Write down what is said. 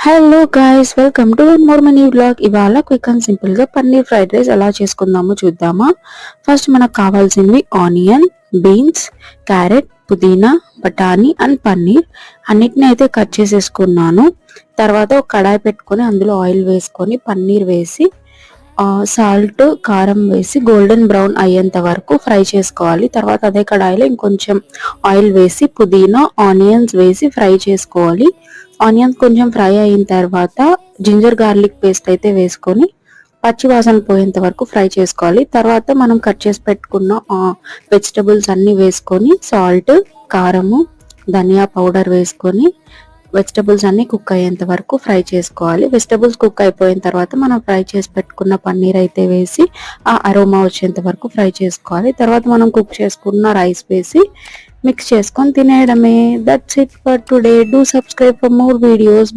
Hello guys, welcome to one more money vlog. ఇవాళ quick and simple గా paneer fried rice ఎలా చేసుకుందామో చూద్దామా. First మనకు కావాల్సింది ఆనియన్, బీన్స్, క్యారెట్, పుదీనా, బఠానీ అండ్ పన్నీర్. అన్నిటిని అయితే కట్ చేసేసుకున్నాను. తర్వాత ఒక కడాయి పెట్టుకొని అందులో ఆయిల్ వేసుకొని పన్నీర్ వేసి సాల్ట్, కారం వేసి గోల్డెన్ బ్రౌన్ అయ్యేంత వరకు ఫ్రై చేసుకోవాలి. తర్వాత అదే కడాయిలో ఇంకొంచెం ఆయిల్ వేసి పుదీనా, ఆనియన్స్ వేసి ఫ్రై చేసుకోవాలి. ఆనియన్స్ కొంచెం ఫ్రై అయిన తర్వాత జింజర్ గార్లిక్ పేస్ట్ అయితే వేసుకొని పచ్చి వాసన పోయేంత వరకు ఫ్రై చేసుకోవాలి. తర్వాత మనం కట్ చేసి పెట్టుకున్న వెజిటబుల్స్ అన్ని వేసుకొని సాల్ట్, కారము, ధనియా పౌడర్ వేసుకొని వెజిటబుల్స్ అన్ని కుక్ అయ్యేంత వరకు ఫ్రై చేసుకోవాలి. వెజిటబుల్స్ కుక్ అయిపోయిన తర్వాత మనం ఫ్రై చేసి పెట్టుకున్న పన్నీర్ అయితే వేసి ఆ అరోమా వచ్చేంత వరకు ఫ్రై చేసుకోవాలి. తర్వాత మనం కుక్ చేసుకున్న రైస్ వేసి మిక్స్ చేసుకొని తినేయడమే. That's it for today. Do subscribe for more videos.